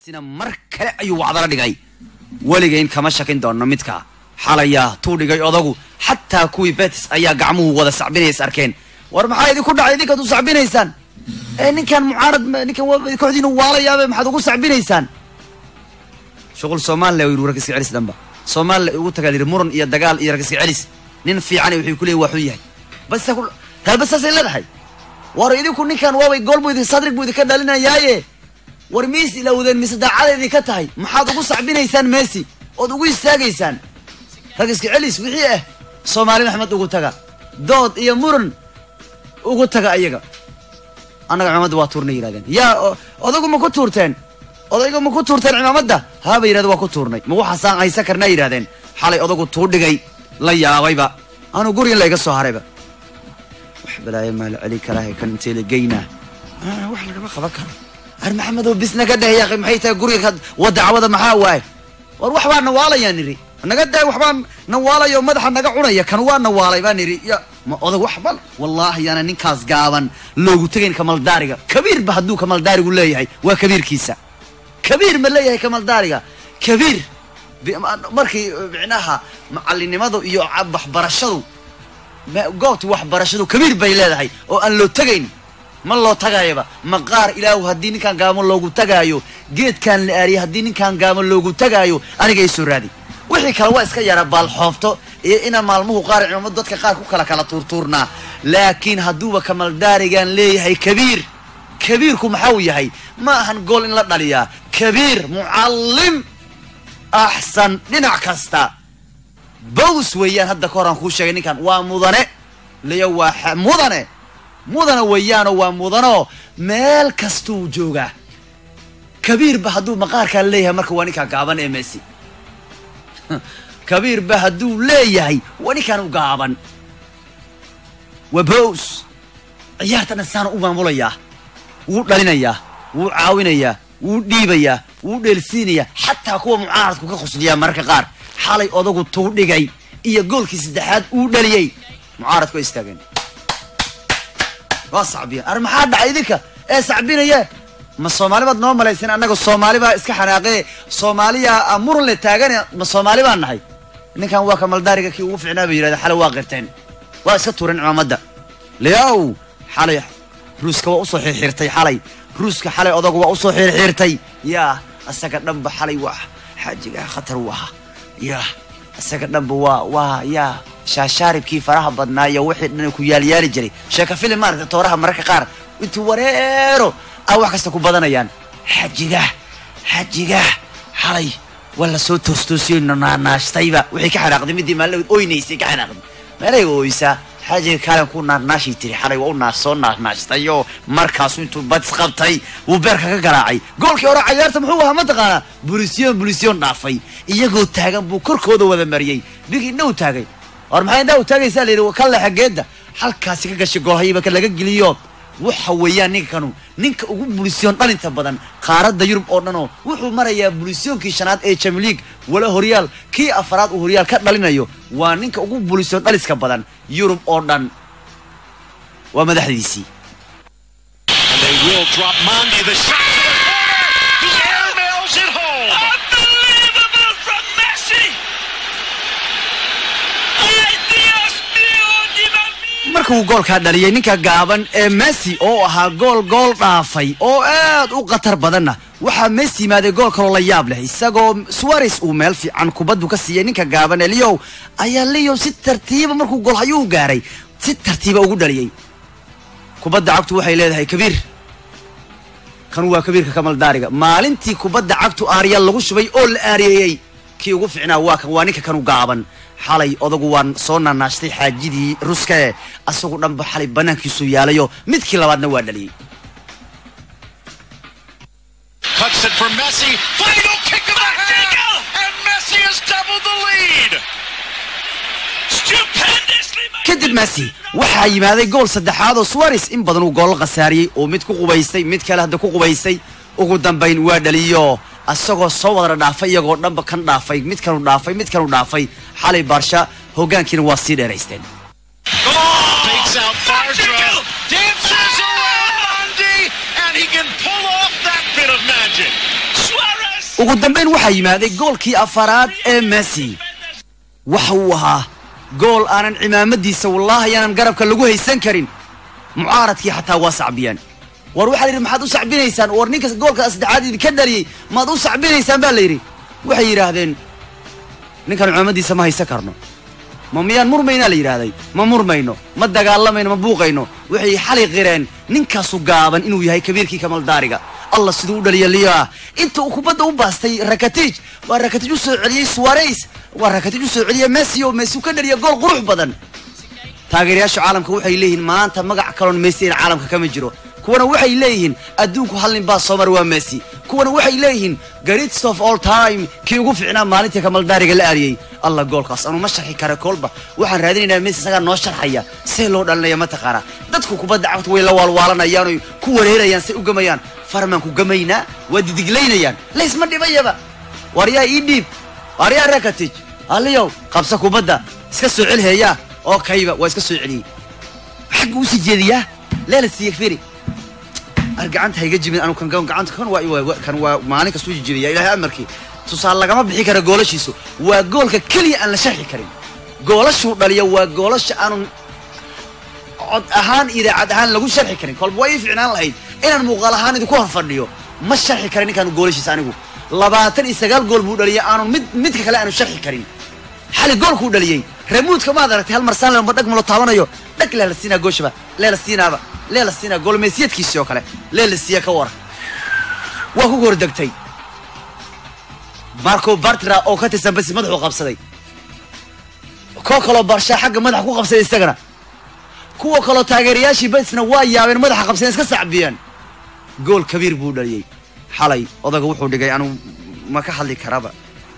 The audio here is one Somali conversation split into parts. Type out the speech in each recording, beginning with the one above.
sina mar kale ayuu wacdala dhigay waligeyn kama shakin doono midka xalaya tuu dhigay odagu xataa kuwii betis ayaa gacmuhu wada sacbinays arkeen war maxay idinku dhacay idinka u sacbinaysaan ninkan mucaarad ninkan kooxdiina waalayaabay maxaad ugu sacbinaysaan shughul Soomaaliya way rag iska celis damba Soomaaliya ugu tagay muran iyo dagaal iyo rag iska celis nin fiican wuxuu ku leeyahay waxu yahay bas ay leedahay war idinku ninkan waabay gool buu idin sadrig buu idin ka dhalinayaaye war Messi ila wadeen Messi daacadii ka tahay maxaad ugu sacbinaysaan Messi oo ugu istaagaysaan rag iska celis wixii Soomaali Maxamed ugu taga dood iyo muran ugu taga ayaga anaga Maxamed waa tuurnay yiraahdeen yaa odagu ma ku tuurteen odayga ma ku tuurteen ciidamada haaba yiraahdo waa ku tuurnay ma waxa saan aysa karna yiraahdeen xalay odagu tuu dhigay la yaabayba anu guriga la iga soo harayba wax balaayo maal cali karaahay kan intii la geeyna wax laga qaban karo ar Maxamed oo bisna ka dhahay yaqay maxay tahay guriga wadacwada maxaa waay war wax baa nawaalayaan niri naga day wax baa nawaalayo madaxa naga cunaya kan waa nawaalay baa niri ya ma odag wax bal wallahi yana ninkaas gaaban loogu tagayn kamal daariga kabiir ba haduu kamal daarigu leeyahay waa kabiirkiisa kabiir ma leeyahay kamal daariga kabiir markii bicnaha macallinimadu iyo wax barashadu goobta wax barashadu kabiir bay leedahay oo aan loo tagayn ma loo tagayba maqaar ilaahu hadii ninkan gaamo loogu tagaayo geedkan la aariyo hadii ninkan gaamo loogu tagaayo aniga ay soo raadi wixii kale waa iska yara bal xoofto iyo ina maalmuhu qaar ciidamada dadka qaar ku kala tuurtuurna laakiin haduuba kamal daarigan leeyahay kabiirku maxaa yahay ma ahan gool in la dhaliya kabiir muallim ahsan dhinac kasta bows weeyaan hadda koran ku sheegay ninkan waa mudane leeyo waa mudane weeyaan waa mudano meel kastu jooga kabiir ba haduu maqaarka leeyahay marka waa ninka gaaban ee Messi kabiir ba haduu leeyahay waa ninkan u gaaban wa bows ciyaartana saan u maamulaya wuu dhalinaya wuu caawinaya wuu dhiibaya wuu dheelsiinaya xataa kuwa mucaaradku ka khusliya marka qaar xalay odagu tuu dhigay iyo goolkii saddexaad uu dhaliyay mucaaradku istaageen waa sacbiya ar maxaa dhacay idinka ee sacbinaya ma Soomaali baad noo malaysan anaga Soomaali baa iska xanaaqay Soomaaliya amurun la taagan ma Soomaali baan nahay ninkan waa kamal daariga kii ugu fiicnaa bay yiraahdeen xalay waa qirteen waa iska tuuran ciidamada leeyaw xalay ruuska waa u soo xirxirtay xalay ruuska xalay odagu waa u soo xirxirtay yaa asaga dhanba xalay wax xajiga khatar waha yaa asaga dhanba waa yaa shaasharibkii faraha badnaayo wixii dhan ku yaali jiray sheeka filim marka tooraha marka qaar intuu wareero wax kasta ku badanayaan xajiga xalay wala soo toostoosiyay naashtayba wixii ka xanaaqday midii maalin ooynaysay ka xanaaqday meelay ooysa xajiga kale ku naashii tiri xalay waa u naasoo naashtayo markaas intuu bads qabtay uu beerka ka garaacay goolkii hore ciyaarta muxuu ahaa ma taqaana bulisiyon dhaafay iyagoo taagan buu korkooda wada mariyay bigi dhow taagay war maxay dhow taagaysaa leeyahay kala xageeda halkaas ka gashay goolhayba ka laga geliyo waxa weeyaan ninka ugu bulisiyon dhalinta badan qaaradda Yurub oo dhan wuxuu marayaa bulisiyoonkii shanaad ee Champions League wala horyaal kii afraad uu horyaal ka dhalinayo waa ninka ugu bulisiyon dhaliska badan Yurub oo dhan waa madaxdiisii they will drop Mandi the shot to the corner the air mails it home unbelievable from Messi markuu goolka dhaliyay ninka gaaban ee Messi oo ahaa gool dhaafay oo aad u qatar badanna waxa Messi maaday gool kale la yaab leh isagoo Suarez uu meel fiican kubaddu ka siiyay ninka gaaban ee Leo ayaa Leo si tartiib markuu gool hayuu gaaray si tartiib ugu dhaliyay kubadda cagtu waxay leedahay kabiir kan waa kabiirka kamal daariga maalintii kubadda cagtu Ariel lagu shubay oo la aariyay kii ugu fiicnaa waa ninka kan u gaaban xalay odagu waan soo naashtay xaajidii ruuska asagu dhanba xalay banaankiisu yaalayo midkii labaadna waa dhaliyay cuts it for Messi final kick of the head and Messi has doubled the lead stupendously kadib Messi waxa yimaaday gool saddexaad oo Suarez in badan uu gool qasaariyay oo mid ku qubaystay mid kale hadda ku qubaystay ugu dambeyn waa dhaliyo asagoo soo wada dhaafay iyagoo dhanba kan dhaafay mid kale u dhaafay xalay Barca hoggaankiina waa sii dheeraysteen takes out Barca dances around Mandi and he can pull off that bit of magic Suarez ugu dambeyn waxaa yimaaday goolkii afaraad ee Messi waxa uu ahaa gool aanan cimaamadiisa wallahi aanan garabka lagu haysan karin mucaaradkii xataa waa sacbiyaan war waxa la yiri maxaad u sacbinaysaan war ninka goolka saddexaad idinka dhaliyay maad u sacbinaysaan baa la yiri waxay yiraahdeen ninkan cimaamadiisa ma haysan karno ma miyaan murmayna la yiraahday ma murmayno ma dagaalamayno ma buuqayno waxay xalay qireen ninkaasu gaaban inuu yahay kabiirkii Kamal Daariga الله sidoo dhaliya liya inta uu kubadda u baastay Rakitic waa Rakitic soo celiyay Suarez waa Rakitic soo celiyay Messi oo Messi ka dhaliya gool qurux badan taageerayaasha caalamka waxay leeyihiin maanta magac kale oo Messi caalamka kama jiro kuwana waxay leeyihiin adduunku hal nin baa soo mar waa Messi kuwana waxay leeyihiin greatest of all time kii ugu fiicnaa maalintii Kamal Daariga la ariyay الله goolkaas anu ma sharxi kara kolba waxaan raadinaynaa Messi isaga noo sharxaya si loo dhalinayo ma taqara dadku kubadda cagta way la walwaalanayaan oo ku wareerayaan si u gamayaan farman ku gamayna wadi digleynayaan lees ma dhibayaba wariya idib wariya Rakitic aliyow qabsa kubadda iska soo celheeya oo kayba waa iska soo celiyay xaq uu si jeediya leela si firi argacanta hayga jibin anu kan gacanta kan waa maalin ka soo jijiya ilaahay amarkii tusaale lagama bixi kara goolashiisu waa goolka kaliya aan la sharxi karin goolashu dhaliya waa goolasha aanu cod ahaan idaacad ahaan lagu sharxi karin kolba way fiicnaan lahayd inaan muuqaal ahaan idinku hor fadhiyo ma sharxi karin ninkan goolashiisa anigu 29 gool buu dhaliyay aanu mid kale aanu sharxi karin xali goolku dhaliyay remoodka ma aragtay hal mar saan lama dhag malo taabanayo dhag la siina gooshaba leela siina gool meesiyadkiisa oo kale leela siya ka war waa ku gordagtay Marco Bartra oo ka tirsan bas madaxu qabsaday ko kale barsha xagga madax ku qabsaday isagana kuwa kale taageerayaashii basna waa yaabeen madaxa qabsadeen iska sacbiyaan gool kabiir buu dhaliyay xalay odaga wuxuu dhigay anu ma ka hadli karaba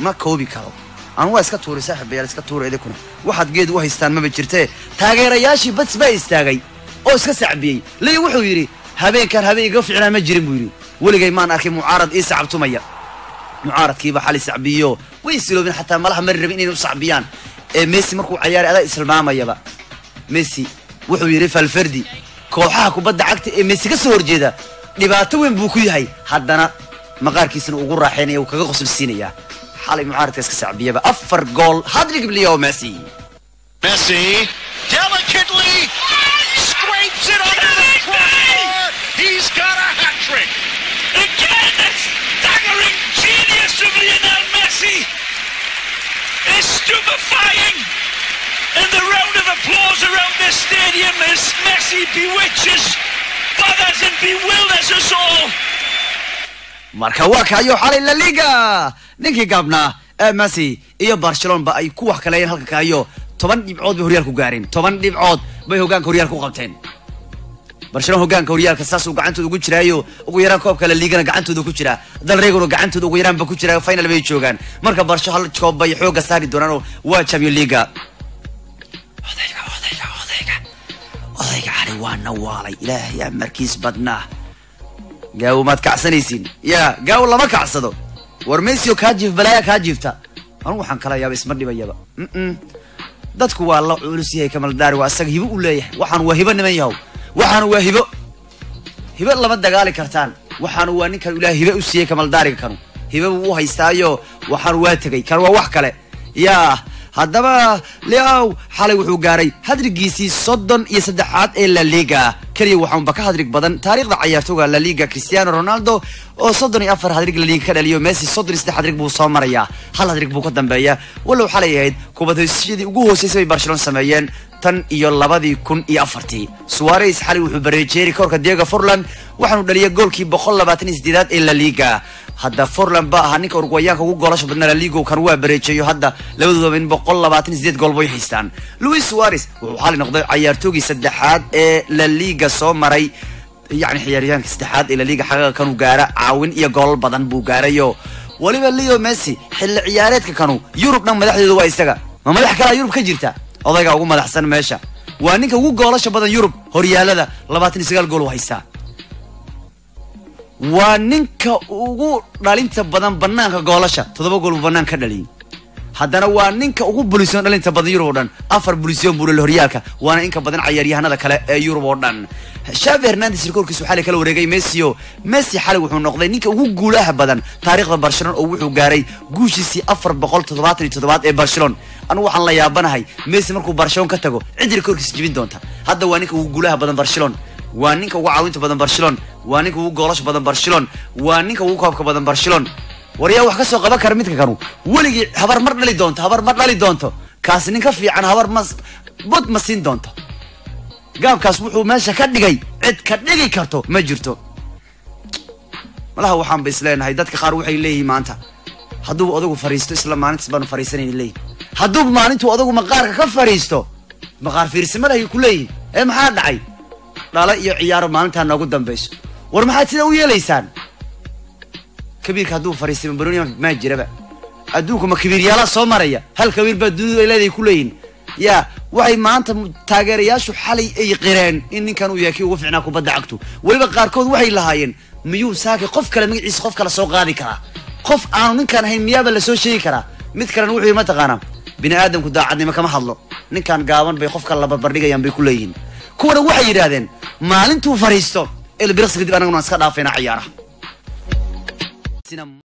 ma koobi karo anu waa iska tuuray saaxiibayaal iska tuuray idinku waxaad geed u haystaan ma jirtee taageerayaashii bas baa istaagay oo iska sacbiyay leey wuxuu yiri habeenkan habeenka fiicnaa ma jirin buu yiri waligay maan arkay mucaarad ii sacabtumaya mucaaradkiiba xali sacbiyo way siloobin xataa malaha mar rabin inay u sacbiyaan Messi markuu ciyaaray ada islaamayaba Messi wuxuu yiri Valverde kooxaha kubadda cagta ee Messi ka soo horjeeda dhibaato weyn buu ku yahay haddana maqaarkiisana ugu raaxeynaya uu kaga qosolsiinaya xalay mucaaradka iska sacbiyaba 4 gool hadrig Leo Messi delicately scrapes it under the crossbar. He's got a hat trick again. Staggering genius of Lionel Messi is stupefying, and the round of applause around this stadium as Messi bewitches, bothers and bewilders us all. marka waa kayo xalay La Liga ninkii gaabna Messi iyo Barcelona ba ay ku wax kale halka kayo 10 dhibcood bay horyaalku gaareen 10 dhibcood bay hogaanka horyaalku qabteen Barcelona hogaanka horyaalka saas uu gacantooda ugu jiraayo ugu yaraan koobka La Liga gacantooda ku jira dal reeguna gacantooda ugu yaraan ba ku jira final bay joogan marka Barcelona hal koob bay xooga saari doonaan oo waa Champions League odayga xalay waa nawaalay ilaahay amarkiis badnaa gaaw maad kacsanaysiin ya gaaw lama kacsado war Messi oo ka jiif balaya ka jiifta anu waxaan kala yaab isma dhibayaba dadku waa la culus yahay Kamal Daariga waa asaga hibo u leeyahay waxaan waa hibo niman yahow waxaan waa hibo lama dagaali kartaan waxaan waa ninka Ilaahay hibo u siiyay Kamal Daariga kanu hibo uu haystaayo waxaan waa tagay kan waa wax kale ya haddaba Leo xalay wuxuu gaaray hadrigiisii 33aad ee La Liga kaliya waxaan ba ka hadrig badan taariikhda ciyaartooyga La Liga Cristiano Ronaldo oo 34 hadrig La Liga ka dhaliyo Messi 33 hadrig buu soo maraya hal hadrig buu ka dambeeya walow xalay ahayd kubadaysidii ugu hooseysay Barcelona sameeyeen tan iyo 2004 Suarez xalay wuxuu bareejeeri korka Diego Forlan waxaanu dhaliyay goolkii 128aad ee La Liga hadda Forlan ba aha ninka Uruguayanka ugu goolasho badna La Liga kan waa bareejeeyo hadda labadooda in 128 gool bay haystaan Luis Suarez wuxuu xalay noqday ciyaartoygii saddexaad ee La Liga soo maray يعني حياريان استحاد إلى ليجا حاجة كانوا جارة عاون يا جول بدن بوجاريو وليبا ليو ميسي حل عيارات كانوا يوروب نم مدح دوا يستجا ما مدح كلا يوروب كجرتا الله يجا وقوم مدح سن ماشى وانك هو جولش بدن يوروب هريال هذا لباتني سجال جول وهيسا وانك هو رالين تبدن بنان كجولش تضرب جول بنان كدلين haddana waa ninka ugu bulisoon dhalinta badan Yurub oo dhan 4 bulisoon buu leeyahay horyaalka waana in ka badan ciyaaryahanada kale ee Yurub oo dhan Xavi Hernandez rekoorkiisu xalay kala wareegay Messi xalay wuxuu noqday ninka ugu guulaha badan taariikhda Barcelona oo wuxuu gaaray guushiisii 477 ee Barcelona anu waxaan la yaabanahay Messi markuu Barcelona ka tago cid rekoorkiisa jibin doonta hadda waa ninka ugu guulaha badan Barcelona waa ninka ugu caawinta badan Barcelona waa ninka ugu goolasho badan Barcelona waa ninka ugu koobka badan Barcelona wariyaa wax ka soo qaban kara midka kanu waligi habar mar dhali doonto kaas ninka fiican habar bud ma siin doonto gaabkaas wuxuu meesha ka dhigay cid ka dhigi karto ma jirto malaha waxaan ba isleenahay dadka qaar waxay leeyihiin maanta hadduu odagu fariisto isla maalintii baan fariisanay leey hadduu maalintuu odagu maqaarka ka fariisto maqaar fiirsimada ay ku leeyihiin maxaa dhacay dhala iyo ciyaaro maalinta noogu dambayso war maxaad sida u yeelaysaan كبير كهدوه فريستي من بروني ما جربه أدوك ما كبير يلا صومريا هل كبير بدو إلى ذي كلين يا وعي ما أنت تاجر يا شو حالي أي قران إني كانوا ياكي وفعناك وبدعكتو ويبقى قاركود وحي لهاين ميو ساكي قف كلا ميعيس قف كلا سوق غادي كرا قف أنا من كان هي ميابا لسوي شيء كرا مثل نوحي ما تقانا بني آدم كدا عدني ما كم حلو إن كان قاون بيخف كلا بربرنيجا يم بكلين كورا وحي يرادين ما أنتوا فريستو اللي بيرسل دي أنا وناس كذا فينا عيارة